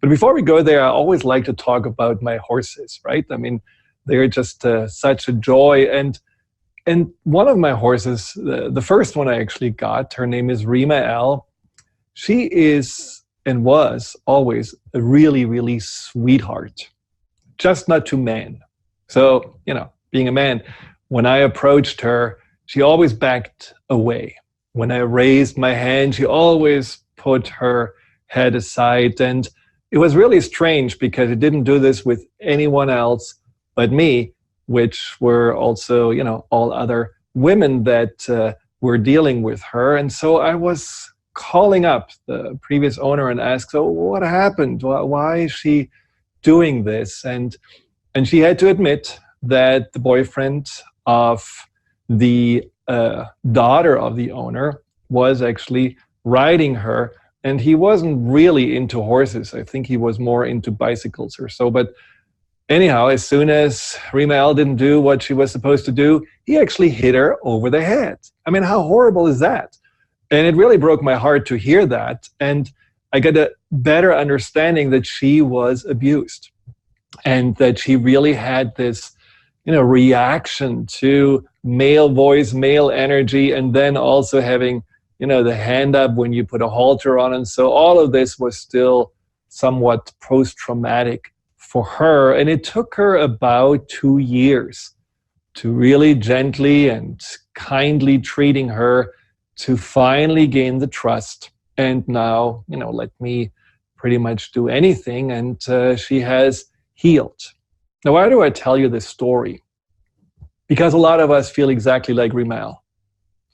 But before we go there, I always like to talk about my horses, right? I mean, they're just such a joy. And one of my horses, the first one I actually got, her name is Rima L. She is and was always a really, really sweetheart, just not to men. So, being a man, when I approached her, she always backed away. When I raised my hand, she always put her head aside. And it was really strange because it didn't do this with anyone else but me, which were also, all other women that were dealing with her. And so I was calling up the previous owner and asked, so what happened? Why is she doing this? And she had to admit that the boyfriend of the daughter of the owner was actually riding her, and he wasn't really into horses. I think he was more into bicycles or so. But anyhow, as soon as Rima L didn't do what she was supposed to do, he actually hit her over the head. I mean, how horrible is that? And it really broke my heart to hear that. And I got a better understanding that she was abused and that she really had this, reaction to male voice, male energy, and then also having, the hand up when you put a halter on. And so all of this was still somewhat post-traumatic for her. And it took her about 2 years to really gently and kindly treating her to finally gain the trust. And now, let me pretty much do anything. And she has healed. Now, why do I tell you this story? Because a lot of us feel exactly like Rima L.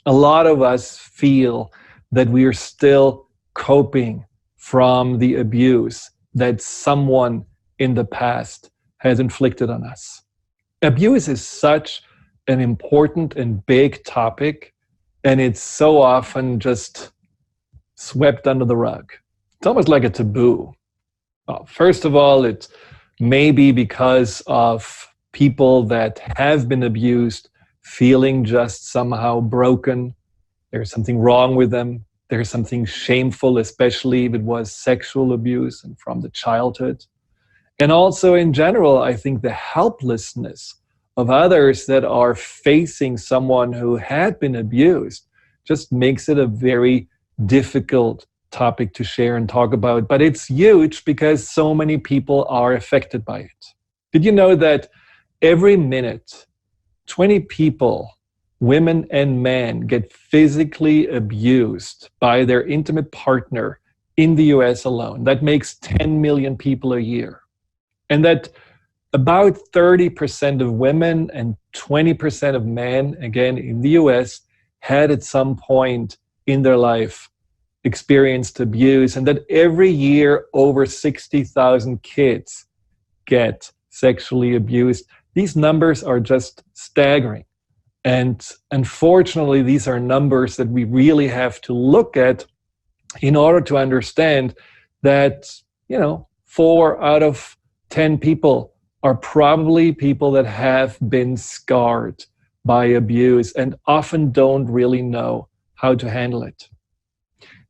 A lot of us feel that we are still coping from the abuse that someone in the past has inflicted on us. Abuse is such an important and big topic, and it's so often just swept under the rug. It's almost like a taboo. Well, first of all, it's maybe because of people that have been abused feeling just somehow broken. There's something wrong with them. There's something shameful, especially if it was sexual abuse and from the childhood. And also in general, I think the helplessness of others that are facing someone who had been abused just makes it a very difficult topic to share and talk about. But it's huge because so many people are affected by it. Did you know that every minute, 20 people, women and men, get physically abused by their intimate partner in the US alone? That makes 10 million people a year. And that about 30% of women and 20% of men, again, in the US, had at some point in their life experienced abuse, and that every year over 60,000 kids get sexually abused. These numbers are just staggering. And unfortunately, these are numbers that we really have to look at in order to understand that, 4 out of 10 people are probably people that have been scarred by abuse and often don't really know how to handle it.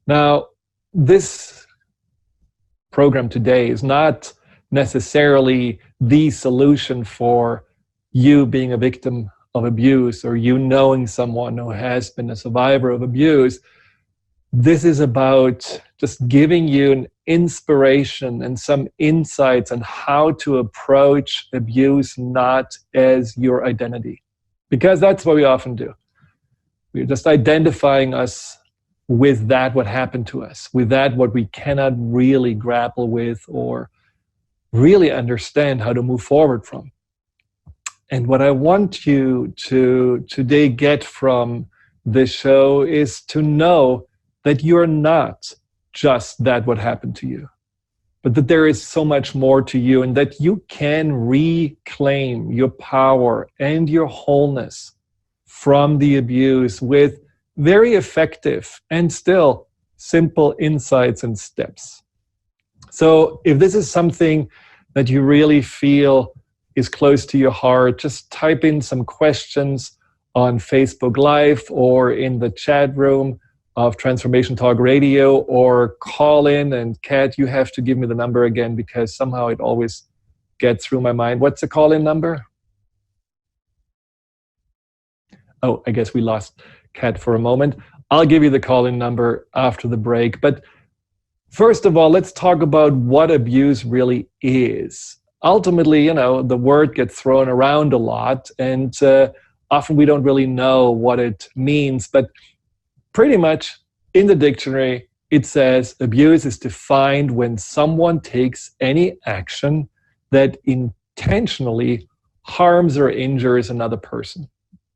Now, this program today is not necessarily the solution for you being a victim of abuse or you knowing someone who has been a survivor of abuse. This is about just giving you an inspiration and some insights on how to approach abuse not as your identity. Because that's what we often do. We're just identifying us with that what happened to us, with that what we cannot really grapple with or really understand how to move forward from. And what I want you to today get from this show is to know that you're not just that what happened to you, but that there is so much more to you and that you can reclaim your power and your wholeness from the abuse with very effective and still simple insights and steps. So if this is something that you really feel is close to your heart, just type in some questions on Facebook Live or in the chat room of Transformation Talk Radio, or call in. And Kat, you have to give me the number again because somehow it always gets through my mind. What's the call-in number? Oh, I guess we lost Kat for a moment. I'll give you the call-in number after the break. But first of all, let's talk about what abuse really is. Ultimately, the word gets thrown around a lot, and often we don't really know what it means. But pretty much in the dictionary, it says abuse is defined when someone takes any action that intentionally harms or injures another person.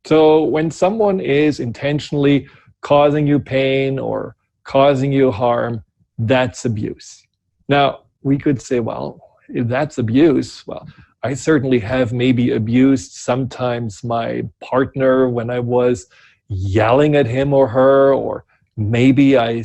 So when someone is intentionally causing you pain or causing you harm, that's abuse. Now, we could say, well, if that's abuse, well, I certainly have maybe abused sometimes my partner when I was yelling at him or her, or maybe I,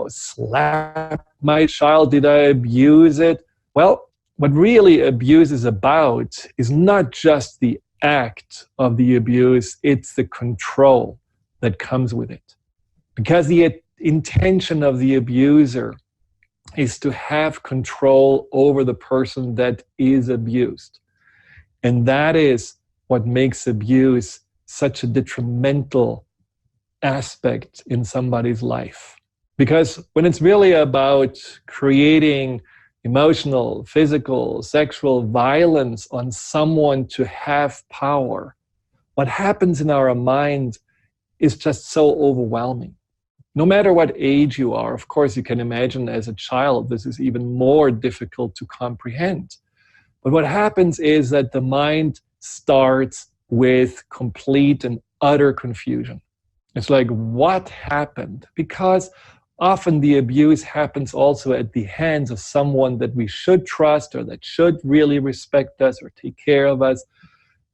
slapped my child. Did I abuse it? Well, what really abuse is about is not just the act of the abuse, it's the control that comes with it. Because the intention of the abuser is to have control over the person that is abused. And that is what makes abuse such a detrimental aspect in somebody's life. Because when it's really about creating emotional, physical, sexual violence on someone to have power, what happens in our mind is just so overwhelming. No matter what age you are, of course, you can imagine as a child, this is even more difficult to comprehend. But what happens is that the mind starts with complete and utter confusion. It's like, what happened? Because often the abuse happens also at the hands of someone that we should trust or that should really respect us or take care of us.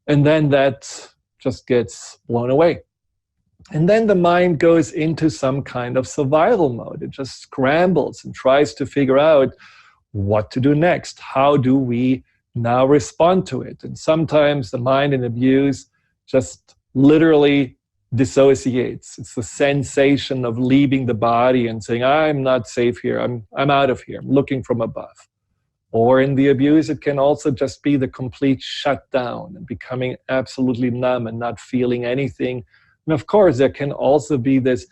And then that just gets blown away. And then the mind goes into some kind of survival mode. It just scrambles and tries to figure out what to do next. How do we now respond to it? And sometimes the mind in abuse just literally dissociates. It's the sensation of leaving the body and saying, I'm not safe here. I'm out of here. I'm looking from above. Or in the abuse, it can also just be the complete shutdown and becoming absolutely numb and not feeling anything. And of course, there can also be this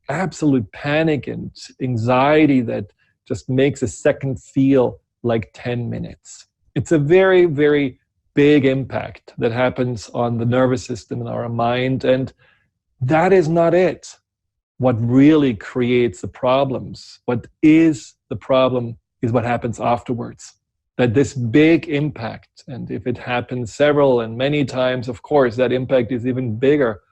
absolute panic and anxiety that just makes a second feel like 10 minutes. It's a very, very big impact that happens on the nervous system and our mind. And that is not it. What really creates the problems, what is the problem, is what happens afterwards. That this big impact, and if it happens several and many times, of course, that impact is even bigger,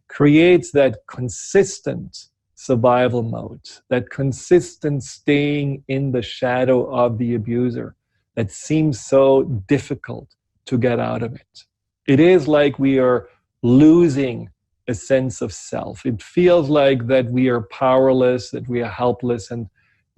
creates that consistent survival mode, that consistent staying in the shadow of the abuser that seems so difficult to get out of it. It is like we are losing a sense of self. It feels like that we are powerless, that we are helpless, and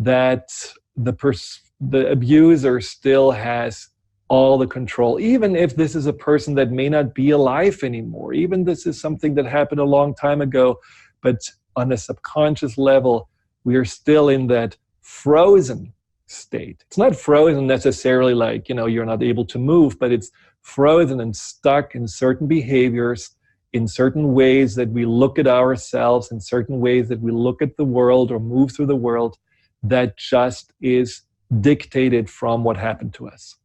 that the abuser still has all the control, even if this is a person that may not be alive anymore. Even this is something that happened a long time ago, but on a subconscious level, we are still in that frozen state. It's not frozen necessarily like, you're not able to move, but it's frozen and stuck in certain behaviors, in certain ways that we look at ourselves, in certain ways that we look at the world or move through the world, that just is dictated from what happened to us.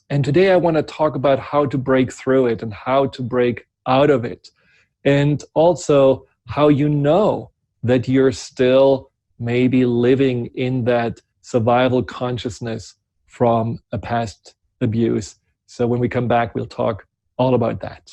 And today I want to talk about how to break through it and how to break out of it. And also how you know that you're still maybe living in that survival consciousness from a past abuse. So when we come back, we'll talk all about that.